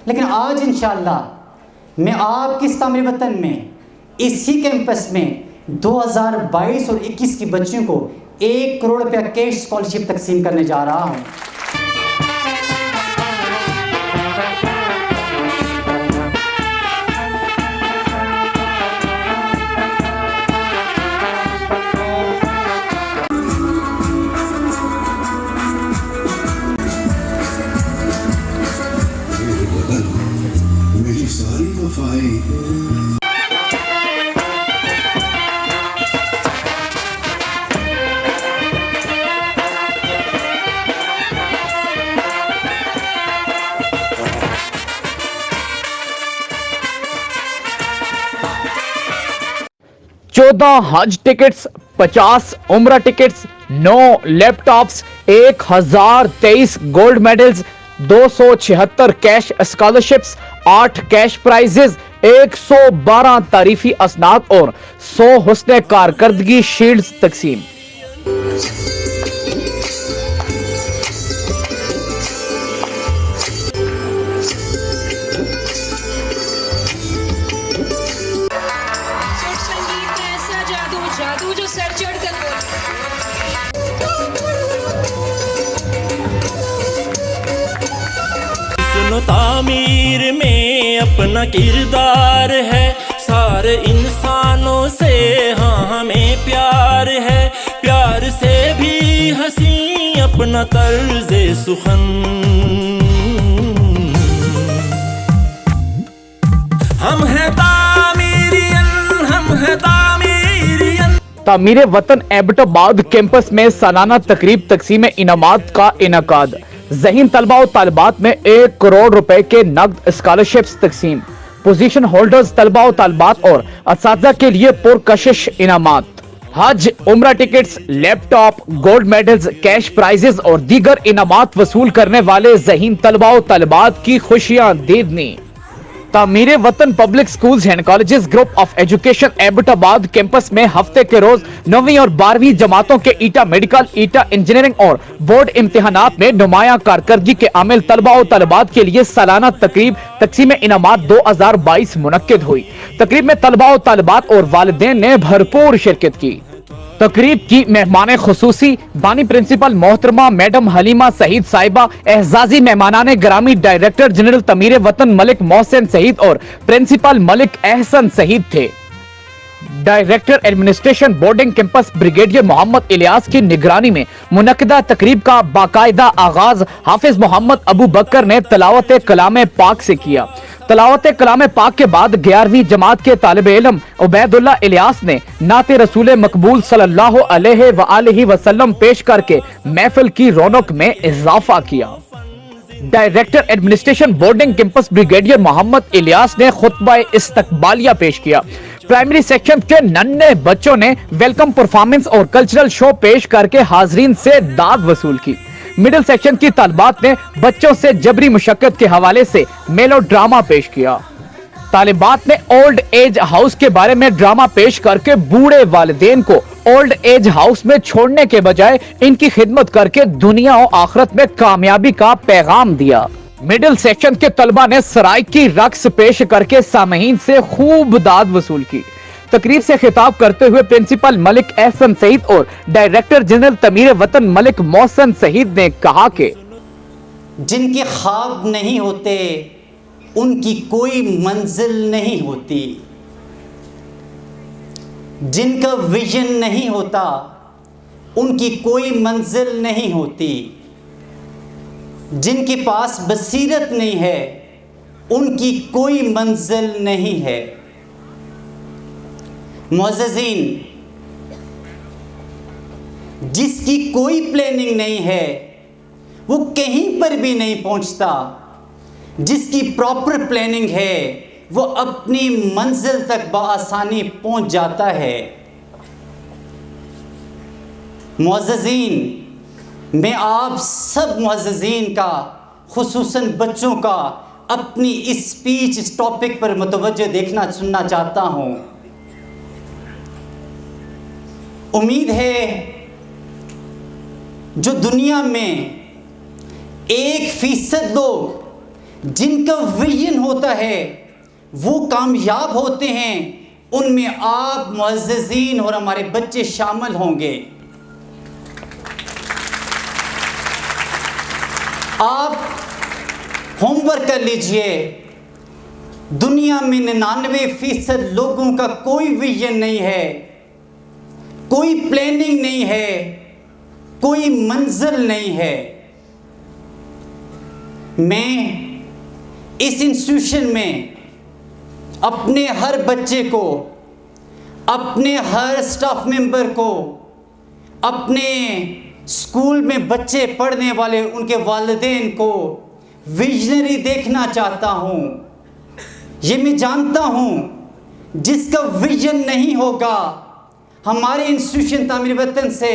लेकिन आज इंशाअल्लाह मैं आपके इस तामीर वतन में इसी कैंपस में 2022 और 21 की बच्चियों को 1 करोड़ रुपया कैश स्कॉलरशिप तकसीम करने जा रहा हूँ। मेरी सारी वफाएं हज टिकट्स, 50 उम्रा tickets, 9 laptops, 1023 gold medals, 276 cash scholarships, 8 cash prices, 112 तारीफी असनाद और 100 हुस्ने कारकर्दगी शील्ड्स तकसीम। जादू जो सर चढ़ कर सुनो, तामीर में अपना किरदार है, सारे इंसानों से हाँ हमें प्यार है, प्यार से भी हंसी अपना तर्ज़े सुखन। हम हैं तामीरियन, हम हैं तामीरियन। तामीर वतन एबटाबाद कैंपस में सालाना तकरीब तकसीम इनामात का इनकाद। ज़हीन तलबा और तालिबात में 1 करोड़ रुपए के नकद स्कॉलरशिप्स तकसीम। पोजीशन होल्डर्स तलबा और तालिबात और असातिज़ा के लिए पुरकशिश इनामात। हज उम्रा tickets, laptop, gold medals, cash prices और दीगर इनामात वसूल करने वाले ज़हीन तलबा और तालिबात की खुशियां दीदनी। तामीर वतन public schools and colleges group of education Abbottabad campus में हफ्ते के रोज 9वीं और 12वीं जमातों के ईटा मेडिकल, ईटा इंजीनियरिंग और बोर्ड इम्तिहानात में नुमाया कारकर्दगी के आमिल तलबा और तलबात के लिए सालाना तकरीब तकसीम इनामात 2022 मुनक्किद हुई। तकरीब में तलबा और तलबात और वालिदैन ने भरपूर शिरकत की। तकरीब की मेहमान खुसूसी बानी प्रिंसिपल मोहतरमा मैडम हलीमा सईद साहिबा, एहजाजी मेहमानान ग्रामी डायरेक्टर जनरल तमीर वतन मलिक मोहसिन सईद और प्रिंसिपल मलिक एहसन सईद थे। Director administration boarding campus brigadier Mohammad Ilyas की निगरानी में मुनक्किदा तकरीब का बाकायदा आगाज हाफिज मोहम्मद अबू बकर ने तलावत कलाम पाक से किया। तलावत कलाम पाक के बाद 11वीं जमात के तालिब इल्म उबैदुल्लाह इलियास ने नाते रसूल मकबूल सल्लल्लाहु अलैहि वसल्लम पेश करके महफिल की रौनक में इजाफा किया। Director administration boarding campus brigadier Mohammad Ilyas ने खुतबा इस्तकबालिया पेश किया। प्राइमरी सेक्शन के नन्हे बच्चों ने वेलकम परफॉर्मेंस और कल्चरल शो पेश करके हाजरीन से दाद वसूल की। मिडिल सेक्शन की तालिबात ने बच्चों से जबरी मुशक्कत के हवाले से मेलो ड्रामा पेश किया। तालिबात ने ओल्ड एज हाउस के बारे में ड्रामा पेश करके बूढ़े वालिदैन को ओल्ड एज हाउस में छोड़ने के बजाय इनकी खिदमत करके दुनिया और आखिरत में कामयाबी का पैगाम दिया। मिडिल सेक्शन के तलबा ने सराइकी रक्स पेश करके सामईन से खूब दाद वसूल की। तकरीब से खिताब करते हुए प्रिंसिपल मलिक एहसन सईद और डायरेक्टर जनरल तमीर वतन मलिक मोहसिन सईद ने कहा कि जिनके ख्वाब नहीं होते उनकी कोई मंजिल नहीं होती, जिनका विजन नहीं होता उनकी कोई मंजिल नहीं होती, जिनके पास बसीरत नहीं है उनकी कोई मंजिल नहीं है। मुअज़्ज़िज़ीन, जिसकी कोई प्लानिंग नहीं है वो कहीं पर भी नहीं पहुंचता, जिसकी प्रॉपर प्लानिंग है वो अपनी मंजिल तक बआसानी पहुंच जाता है। मुअज़्ज़िज़ीन, मैं आप सब मुअज़्ज़िज़ीन का, खुसूसन बच्चों का अपनी इस स्पीच, इस टॉपिक पर मुतवज्जो देखना सुनना चाहता हूँ। उम्मीद है जो दुनिया में 1% लोग जिनका विजन होता है वो कामयाब होते हैं, उनमें आप मुअज़्ज़िज़ीन और हमारे बच्चे शामिल होंगे। आप होमवर्क कर लीजिए। दुनिया में 99% लोगों का कोई विजन नहीं है, कोई प्लानिंग नहीं है, कोई मंजिल नहीं है। मैं इस इंस्टीट्यूशन में अपने हर बच्चे को, अपने हर स्टाफ मेंबर को, अपने स्कूल में बच्चे पढ़ने वाले उनके वालिदैन को विजनरी देखना चाहता हूँ। ये मैं जानता हूँ जिसका विजन नहीं होगा हमारे इंस्टीट्यूशन तामीर वतन से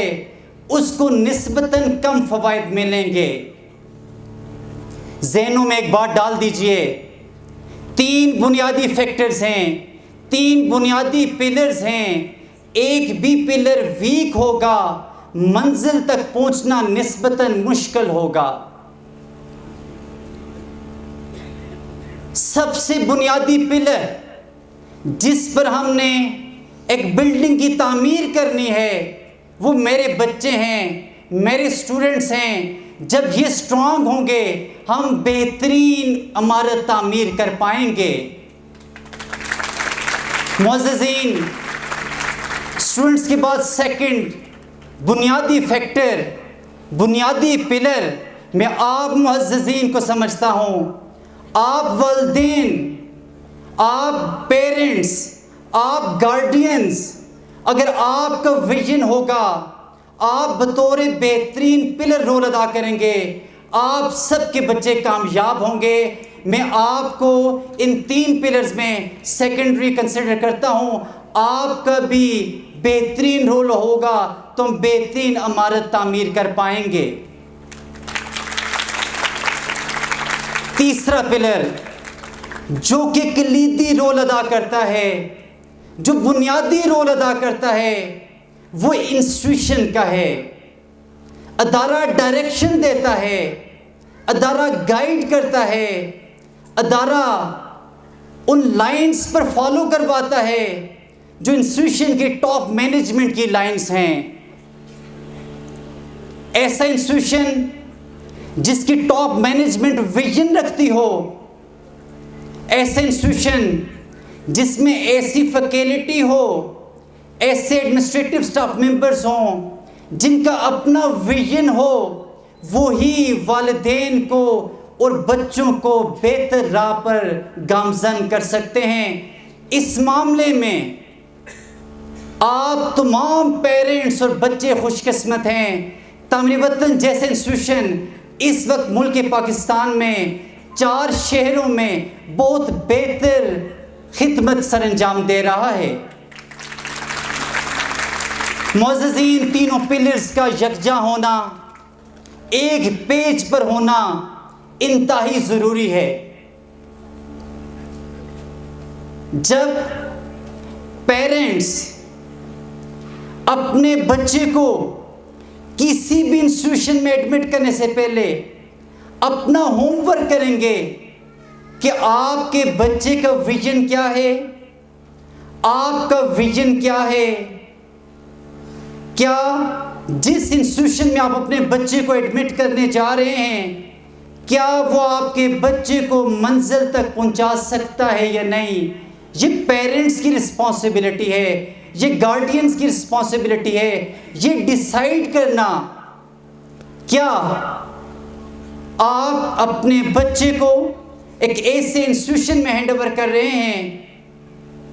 उसको निस्बतन कम फ़वाइद मिलेंगे। ज़हनों में एक बात डाल दीजिए, 3 बुनियादी फैक्टर्स हैं, 3 बुनियादी पिलर्स हैं। एक भी पिलर वीक होगा, मंजिल तक पहुंचना निस्बतन मुश्किल होगा। सबसे बुनियादी पिलर जिस पर हमने एक बिल्डिंग की तामीर करनी है वो मेरे बच्चे हैं, मेरे स्टूडेंट्स हैं। जब ये स्ट्रांग होंगे हम बेहतरीन इमारत तामीर कर पाएंगे। मुअज़्ज़िज़ीन, स्टूडेंट्स के बाद सेकंड बुनियादी फैक्टर, बुनियादी पिलर मैं आप मुअज़्ज़िज़ीन को समझता हूँ। आप वालिदैन, आप पेरेंट्स, आप गार्डियंस, अगर आपका विजन होगा आप बतौर बेहतरीन पिलर रोल अदा करेंगे, आप सबके बच्चे कामयाब होंगे। मैं आपको इन 3 पिलर्स में सेकेंडरी कंसिडर करता हूँ। आपका भी बेहतरीन रोल होगा तो हम बेहतरीन इमारत तामीर कर पाएंगे। तीसरा पिलर जो कि कलीदी रोल अदा करता है, जो बुनियादी रोल अदा करता है, वो इंस्टीट्यूशन का है। अदारा डायरेक्शन देता है, अदारा गाइड करता है, अदारा उन लाइंस पर फॉलो करवाता है जो इंस्टीट्यूशन के टॉप मैनेजमेंट की लाइंस हैं। ऐसा इंस्टीट्यूशन जिसकी टॉप मैनेजमेंट विजन रखती हो, ऐसा इंस्टीट्यूशन जिसमें ऐसी फैकल्टी हो, ऐसे एडमिनिस्ट्रेटिव स्टाफ मेंबर्स हों जिनका अपना विजन हो, वो ही वालिदैन को और बच्चों को बेहतर राह पर गामजन कर सकते हैं। इस मामले में आप तमाम पेरेंट्स और बच्चे खुशकिस्मत हैं। तामीर वतन जैसे इंस्टीट्यूशन इस वक्त मुल्क पाकिस्तान में 4 शहरों में बहुत बेहतर खिदमत सरअंजाम दे रहा है। मुअज़्ज़िज़ीन, तीनों पिलर्स का यकजा होना, एक पेज पर होना इंतहाई ज़रूरी है। जब पेरेंट्स अपने बच्चे को किसी भी इंस्टीट्यूशन में एडमिट करने से पहले अपना होमवर्क करेंगे कि आपके बच्चे का विजन क्या है, आपका विजन क्या है, क्या जिस इंस्टीट्यूशन में आप अपने बच्चे को एडमिट करने जा रहे हैं क्या वो आपके बच्चे को मंजिल तक पहुंचा सकता है या नहीं। ये पेरेंट्स की रिस्पॉन्सिबिलिटी है, ये गार्डियंस की रिस्पॉन्सिबिलिटी है, ये डिसाइड करना क्या आप अपने बच्चे को एक ऐसे इंस्टीट्यूशन में हैंड ओवर कर रहे हैं,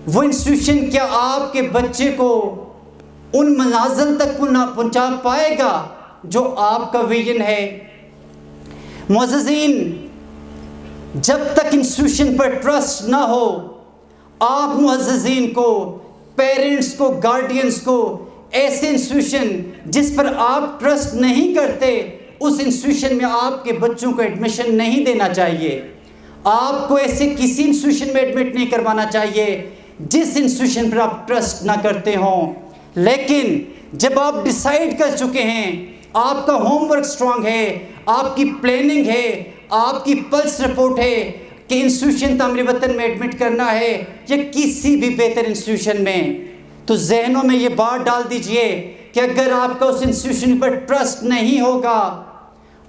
वो इंस्टीट्यूशन क्या आपके बच्चे को उन मनाजिल तक पहुंचा पाएगा जो आपका विजन है। मुअज़्ज़िज़ीन, जब तक इंस्टीट्यूशन पर ट्रस्ट ना हो, आप मुअज़्ज़िज़ीन को, पेरेंट्स को, गार्डियंस को ऐसे इंस्टीट्यूशन जिस पर आप ट्रस्ट नहीं करते उस इंस्टीट्यूशन में आपके बच्चों को एडमिशन नहीं देना चाहिए। आपको ऐसे किसी इंस्टीट्यूशन में एडमिट नहीं करवाना चाहिए जिस इंस्टीट्यूशन पर आप ट्रस्ट ना करते हों। लेकिन जब आप डिसाइड कर चुके हैं, आपका होमवर्क स्ट्रांग है, आपकी प्लानिंग है, आपकी पल्स रिपोर्ट है कि इंस्टीट्यूशन तामीर वतन में एडमिट करना है या किसी भी बेहतर इंस्टीट्यूशन में, तो जहनों में ये बात डाल दीजिए कि अगर आपका उस इंस्टीट्यूशन पर ट्रस्ट नहीं होगा,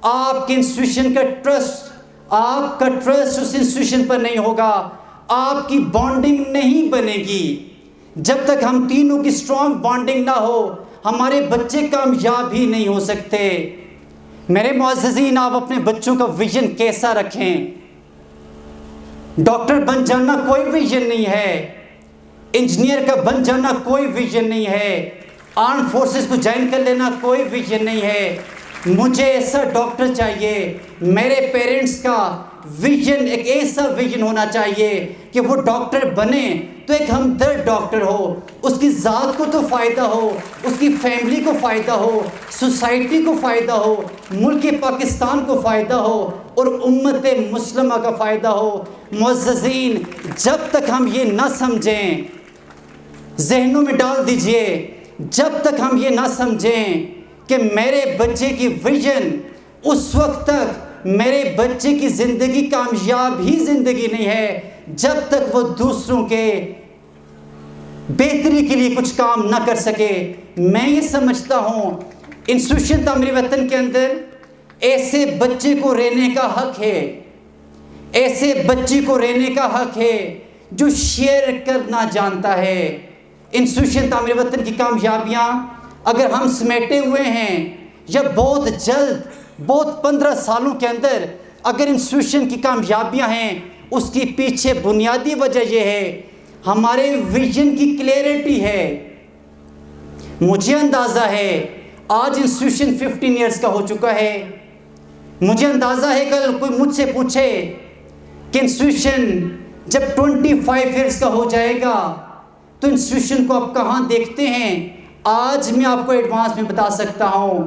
आपके इंस्टीट्यूशन का ट्रस्ट, आपका ट्रस्ट उस इंस्टीट्यूशन पर नहीं होगा, आपकी बॉन्डिंग नहीं बनेगी। जब तक हम तीनों की स्ट्रॉन्ग बॉन्डिंग ना हो, हमारे बच्चे कामयाब ही नहीं हो सकते। मेरे मुअज़्ज़िज़ीन, आप अपने बच्चों का विजन कैसा रखें। डॉक्टर बन जाना कोई विजन नहीं है, इंजीनियर का बन जाना कोई विजन नहीं है, आर्म फोर्सेस को ज्वाइन कर लेना कोई विजन नहीं है। मुझे ऐसा डॉक्टर चाहिए, मेरे पेरेंट्स का विजन एक ऐसा विजन होना चाहिए कि वो डॉक्टर बने तो एक हमदर्द डॉक्टर हो, उसकी ज़ात को तो फ़ायदा हो, उसकी फैमिली को फ़ायदा हो, सोसाइटी को फ़ायदा हो, मुल्क पाकिस्तान को फ़ायदा हो और उम्मत मुस्लिमा का फ़ायदा हो। मुअज़्ज़िज़ीन, जब तक हम ये ना समझें, जहनों में डाल दीजिए, जब तक हम ये ना समझें कि मेरे बच्चे की विजन, उस वक्त तक मेरे बच्चे की ज़िंदगी कामयाब ही ज़िंदगी नहीं है जब तक वो दूसरों के बेहतरी के लिए कुछ काम ना कर सके। मैं ये समझता हूँ इंस्टीट्यूशन तामीर वतन के अंदर ऐसे बच्चे को रहने का हक है, ऐसे बच्चे को रहने का हक है जो शेयर करना जानता है। इंस्टीट्यूशन तामीर वतन की कामयाबियाँ अगर हम समेटे हुए हैं या बहुत जल्द, बहुत 15 सालों के अंदर अगर इंस्टीट्यूशन की कामयाबियाँ हैं, उसकी पीछे बुनियादी वजह यह है हमारे विजन की क्लैरिटी है। मुझे अंदाज़ा है आज इंस्टीट्यूशन 15 इयर्स का हो चुका है। मुझे अंदाज़ा है कल कोई मुझसे पूछे कि इंस्टीट्यूशन जब 25 इयर्स का हो जाएगा तो इंस्टीट्यूशन को आप कहाँ देखते हैं। आज मैं आपको एडवांस में बता सकता हूँ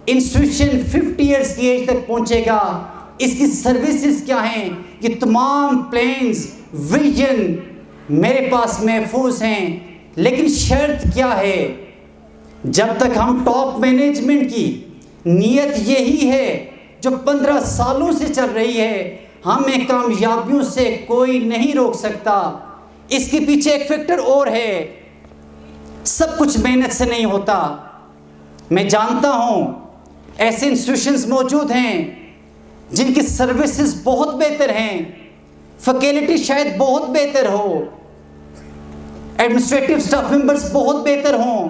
इंस्टीट्यूशन 50 इयर्स की एज तक पहुँचेगा। इसकी सर्विसेज क्या हैं, ये तमाम प्लान्स, विजन मेरे पास महफूज हैं। लेकिन शर्त क्या है, जब तक हम टॉप मैनेजमेंट की नीयत यही है जो 15 सालों से चल रही है, हमें कामयाबियों से कोई नहीं रोक सकता। इसके पीछे एक फैक्टर और है, सब कुछ मेहनत से नहीं होता। मैं जानता हूँ ऐसे इंस्टीट्यूशंस मौजूद हैं जिनकी सर्विसेज बहुत बेहतर हैं, फैकल्टी शायद बहुत बेहतर हो, एडमिनिस्ट्रेटिव स्टाफ मेंबर्स बहुत बेहतर हों,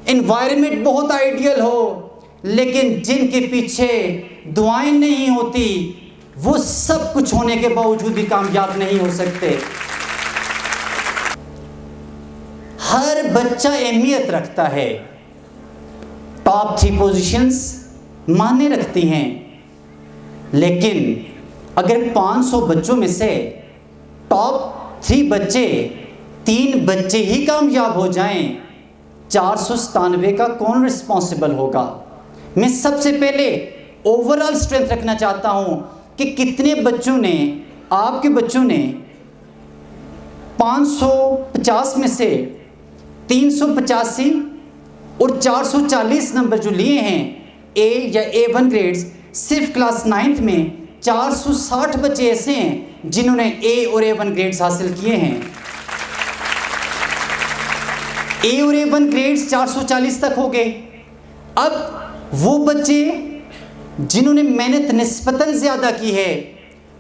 एनवायरनमेंट बहुत आइडियल हो, लेकिन जिनके पीछे दुआएं नहीं होती वो सब कुछ होने के बावजूद भी कामयाब नहीं हो सकते। हर बच्चा अहमियत रखता है, टॉप 3 पोजीशंस मायने रखती हैं, लेकिन अगर 500 बच्चों में से टॉप 3 बच्चे, 3 बच्चे ही कामयाब हो जाएं, 497 का कौन रिस्पॉन्सिबल होगा। मैं सबसे पहले ओवरऑल स्ट्रेंथ रखना चाहता हूं कि कितने बच्चों ने, आपके बच्चों ने 550 में से 385 और 440 नंबर जो लिए हैं ए या A1 ग्रेड्स, सिर्फ क्लास 9th में 460 बच्चे ऐसे हैं जिन्होंने A और A1 ग्रेड्स हासिल किए हैं। A और A1 ग्रेड्स 440 तक हो गए। अब वो बच्चे जिन्होंने मेहनत निस्बतन ज़्यादा की है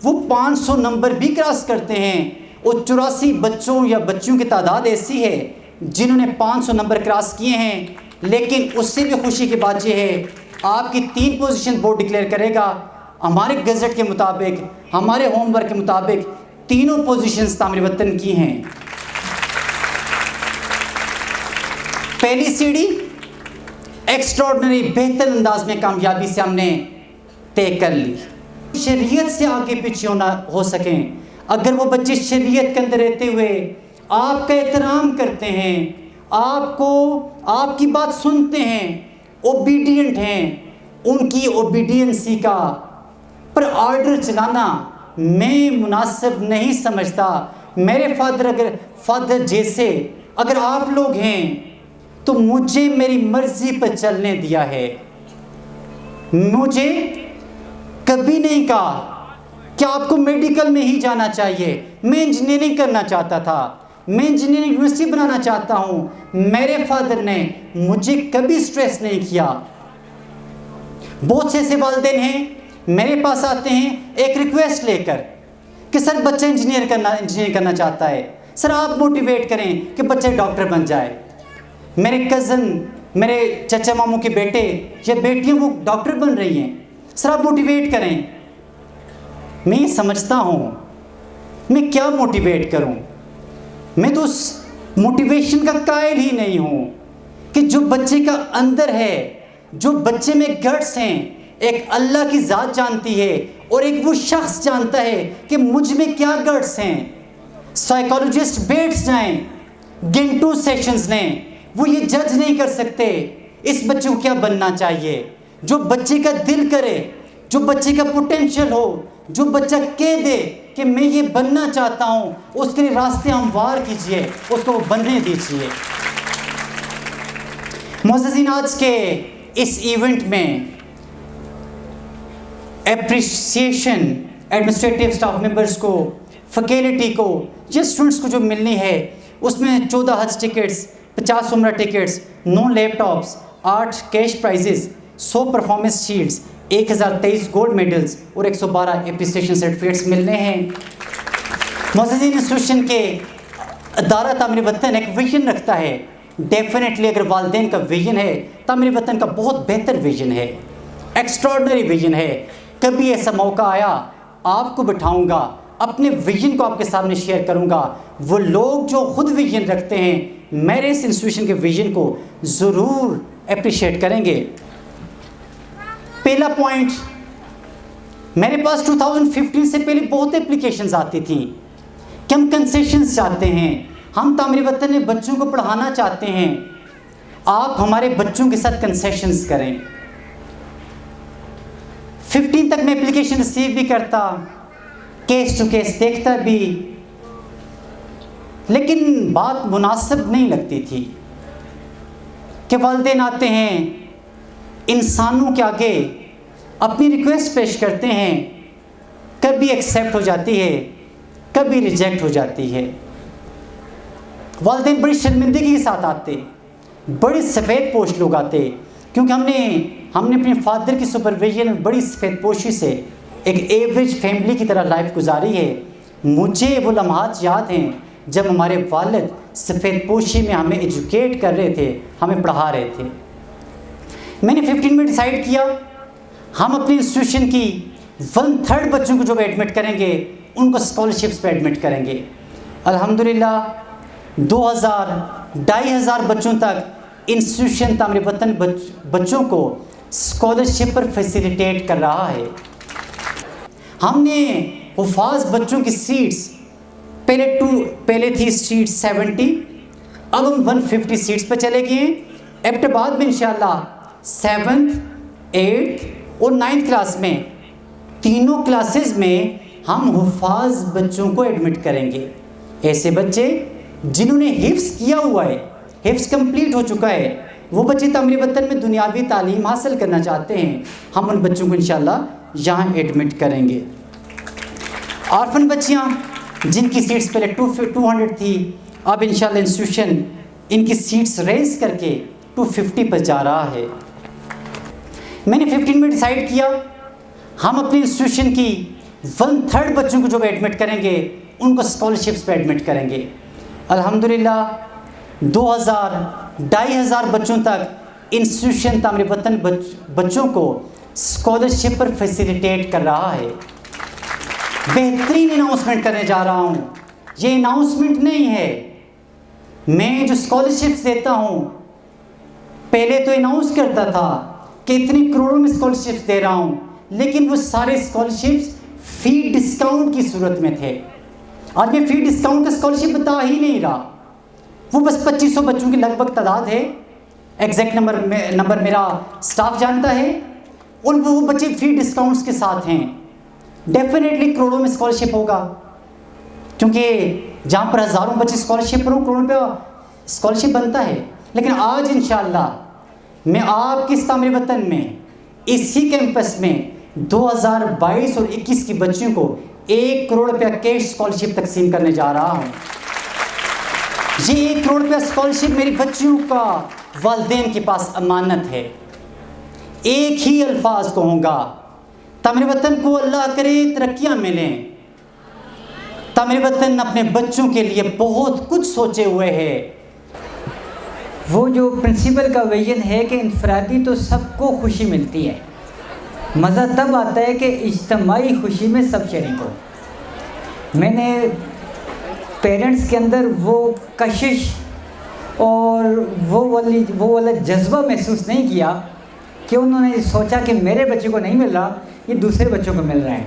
वो 500 नंबर भी क्रॉस करते हैं, और 84 बच्चों या बच्चियों की तादाद ऐसी है जिन्होंने 500 नंबर क्रॉस किए हैं। लेकिन उससे भी खुशी की बात यह है आपकी 3 पोजीशन बोर्ड डिक्लेयर करेगा। हमारे गज़ट के मुताबिक, हमारे होमवर्क के मुताबिक तीनों पोजीशंस तामीर वतन की हैं। पहली सीढ़ी एक्स्ट्राऑर्डिनरी बेहतर अंदाज में कामयाबी से हमने तय कर ली। शरीयत से आगे पीछे हो सकें, अगर वो बच्चे शरीयत के अंदर रहते हुए आपका एहतराम करते हैं, आपको, आपकी बात सुनते हैं, ओबीडियंट हैं, उनकी ओबीडियंसी का पर ऑर्डर चलाना मैं मुनासिब नहीं समझता। मेरे फादर जैसे अगर आप लोग हैं तो मुझे मेरी मर्जी पर चलने दिया है। मुझे कभी नहीं कहा कि आपको मेडिकल में ही जाना चाहिए। मैं इंजीनियरिंग करना चाहता था, मैं इंजीनियरिंग यूनिवर्सिटी बनाना चाहता हूँ। मेरे फादर ने मुझे कभी स्ट्रेस नहीं किया। बहुत से ऐसे वालिदैन हैं मेरे पास आते हैं एक रिक्वेस्ट लेकर कि सर बच्चा इंजीनियर करना चाहता है, सर आप मोटिवेट करें कि बच्चा डॉक्टर बन जाए। मेरे कज़न, मेरे चचा मामू के बेटे या बेटियां वो डॉक्टर बन रही हैं, सर आप मोटिवेट करें। मैं ये समझता हूँ मैं क्या मोटिवेट करूँ, मैं तो उस मोटिवेशन का कायल ही नहीं हूँ कि जो बच्चे का अंदर है, जो बच्चे में गट्स हैं, एक अल्लाह की ज़ात जानती है और एक वो शख्स जानता है कि मुझ में क्या गट्स हैं। साइकोलॉजिस्ट बैठ जाएं, घंटों सेशंस लें, वो ये जज नहीं कर सकते इस बच्चे को क्या बनना चाहिए। जो बच्चे का दिल करे, जो बच्चे का पोटेंशियल हो, जो बच्चा कह दे कि मैं ये बनना चाहता हूँ, उसके लिए रास्ते हमवार कीजिए, उसको वो बनने दीजिए। मोअज़्ज़िज़ीन, आज के इस इवेंट में एप्रिसिएशन एडमिनिस्ट्रेटिव स्टाफ मेंबर्स को, फैकल्टी को, जिस स्टूडेंट्स को जो मिलनी है, उसमें 14 हज टिकट्स, 50 उम्रा tickets, 9 laptops, 8 cash prices, 100 performance sheets, 1023 gold medals और 112 एप्रिसिएशन सर्टिफिकेट्स मिलने हैं। मोअज़्ज़िज़ीन इंस्टीट्यूशन के अदारा तामीर वतन एक विजन रखता है। डेफिनेटली अगर वालिदैन का विजन है, तामीर वतन का बहुत बेहतर विजन है, एक्स्ट्रॉर्डनरी विजन है। कभी ऐसा मौका आया आपको बिठाऊंगा, अपने विजन को आपके सामने शेयर करूंगा। वो लोग जो खुद विजन रखते हैं, मेरे इस इंस्टीट्यूशन के विजन को ज़रूर अप्रिशिएट करेंगे। पहला पॉइंट, मेरे पास 2015 से पहले बहुत एप्लीकेशंस आती थी कि हम कंसेशंस चाहते हैं, हम तामीर वतन में बच्चों को पढ़ाना चाहते हैं, आप हमारे बच्चों के साथ कंसेशंस करें। 15 तक मैं एप्लीकेशन रिसीव भी करता, केस टू केस देखता भी, लेकिन बात मुनासिब नहीं लगती थी कि वालिदैन आते हैं, इंसानों के आगे अपनी रिक्वेस्ट पेश करते हैं, कभी एक्सेप्ट हो जाती है, कभी रिजेक्ट हो जाती है। वालिदैन बड़ी शर्मिंदगी के साथ आते, बड़े सफ़ेद पोश लोग आते, क्योंकि हमने अपने फादर की सुपरविजन में बड़ी सफ़ेद पोशी से एक एवरेज फैमिली की तरह लाइफ गुजारी है। मुझे वो लम्हात याद हैं जब हमारे वालिद सफ़ेद पोशी में हमें एजुकेट कर रहे थे, हमें पढ़ा रहे थे। मैंने 15 में डिसाइड किया हम अपनी इंस्टीट्यूशन की 1/3 बच्चों को जो एडमिट करेंगे उनको स्कॉलरशिप्स पे एडमिट करेंगे। अल्हम्दुलिल्लाह 2,000-2,500 बच्चों तक इंस्टीट्यूशन तामीर वतन बच्चों को स्कॉलरशिप पर फैसिलिटेट कर रहा है। हमने हुफाज बच्चों की सीट्स पहले थी सीट 70, अब हम 150 सीट्स पर चले गए हैं। एबटाबाद में इंशाल्लाह 7th, 8th और 9th क्लास में, तीनों क्लासेस में हम हुफाज बच्चों को एडमिट करेंगे। ऐसे बच्चे जिन्होंने हिफ्स किया हुआ है, हिफ्स कंप्लीट हो चुका है, वो बच्चे तामीर वतन में दुनियावी तालीम हासिल करना चाहते हैं, हम उन बच्चों को इंशाल्लाह यहाँ एडमिट करेंगे। ऑर्फन बच्चियाँ जिनकी सीट्स पहले 200 थी, अब इंशाल्लाह इंस्टीट्यूशन इनकी सीट्स रेज करके 250 पर जा रहा है। मैंने 15 में डिसाइड किया हम अपने इंस्टीट्यूशन की 1/3 बच्चों को जो एडमिट करेंगे उनको स्कॉलरशिप्स पे एडमिट करेंगे। अल्हम्दुलिल्लाह 2,000-2,500 बच्चों तक इंस्टीट्यूशन तामीर वतन बच्चों को स्कॉलरशिप पर फैसिलिटेट कर रहा है। बेहतरीन अनाउंसमेंट करने जा रहा हूँ। ये अनाउंसमेंट नहीं है, मैं जो स्कॉलरशिप्स देता हूँ, पहले तो अनाउंस करता था कि इतनी करोड़ों में स्कॉलरशिप्स दे रहा हूँ, लेकिन वो सारे स्कॉलरशिप्स फ़ी डिस्काउंट की सूरत में थे। आज मैं फ़ी डिस्काउंट का स्कॉलरशिप बता ही नहीं रहा, वो बस 2500 बच्चों की लगभग तादाद है। एग्जैक्ट नंबर मेरा स्टाफ जानता है, और वो बच्चे फ़ी डिस्काउंट्स के साथ हैं। डेफिनेटली करोड़ों में स्कॉलरशिप होगा, क्योंकि जहाँ पर हज़ारों बच्चे स्कॉलरशिप पर हो, करोड़ों पे स्कॉलरशिप बनता है। लेकिन आज इंशाअल्लाह मैं आपके इस तामीर वतन में, इसी कैंपस में 2022 और 21 की बच्चियों को 1 करोड़ रुपया कैश स्कॉलरशिप तकसीम करने जा रहा हूँ। ये 1 करोड़ रुपया स्कॉलरशिप मेरी बच्चियों का वालिदैन के पास अमानत है। एक ही अल्फाज कहूँगा, तामीर वतन को अल्लाह करे तरक्कियाँ मिलें। तामीर वतन अपने बच्चों के लिए बहुत कुछ सोचे हुए है। वो जो प्रिंसिपल का विजन है कि इनफरादी तो सबको खुशी मिलती है, मज़ा तब आता है कि इज्तमाई खुशी में सब शरीक हो। मैंने पेरेंट्स के अंदर वो कशिश और वो वाला जज्बा महसूस नहीं किया कि उन्होंने सोचा कि मेरे बच्चे को नहीं मिल रहा, ये दूसरे बच्चों को मिल रहा है।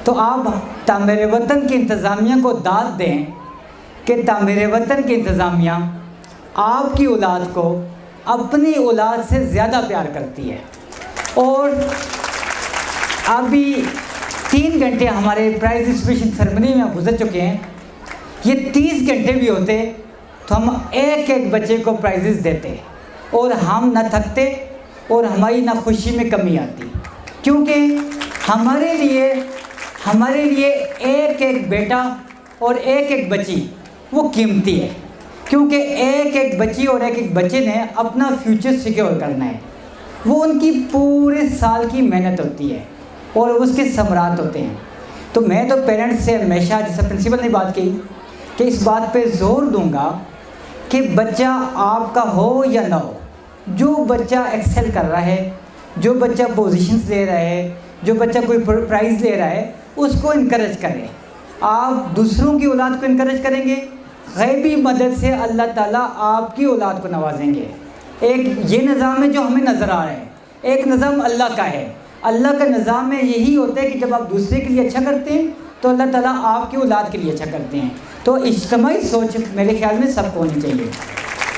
तो आप तामीर वतन की इंतज़ामिया को दाद दें कि तामीर वतन की इंतज़ामिया आपकी औलाद को अपनी औलाद से ज़्यादा प्यार करती है। और अभी 3 घंटे हमारे प्राइज़ डिस्ट्रीब्यूशन सेरेमनी में गुजर चुके हैं। ये 30 घंटे भी होते तो हम एक एक बच्चे को प्राइजेस देते और हम न थकते और हमारी ना खुशी में कमी आती, क्योंकि हमारे लिए एक एक बेटा और एक एक बच्ची वो कीमती है, क्योंकि एक एक बच्ची और एक एक बच्चे ने अपना फ्यूचर सिक्योर करना है। वो उनकी पूरे साल की मेहनत होती है और उसके समरात होते हैं। तो मैं तो पेरेंट्स से हमेशा, जैसे प्रिंसिपल ने बात की, कि इस बात पे ज़ोर दूंगा कि बच्चा आपका हो या ना हो, जो बच्चा एक्सेल कर रहा है, जो बच्चा पोजीशंस ले रहा है, जो बच्चा कोई प्राइज़ ले रहा है, उसको इनकरेज करें। आप दूसरों की औलाद को इनकरेज करेंगे, गैबी मदद से अल्लाह ताला आपकी औलाद को नवाजेंगे। एक ये निज़ाम है जो हमें नज़र आ रहा है, एक निज़ाम अल्लाह का है। अल्लाह का निज़ाम में यही होता है कि जब आप दूसरे के लिए अच्छा करते हैं तो अल्लाह ताला आपकी औलाद के लिए अच्छा करते हैं। तो इज्तिमाई सोच मेरे ख्याल में सबको होनी चाहिए।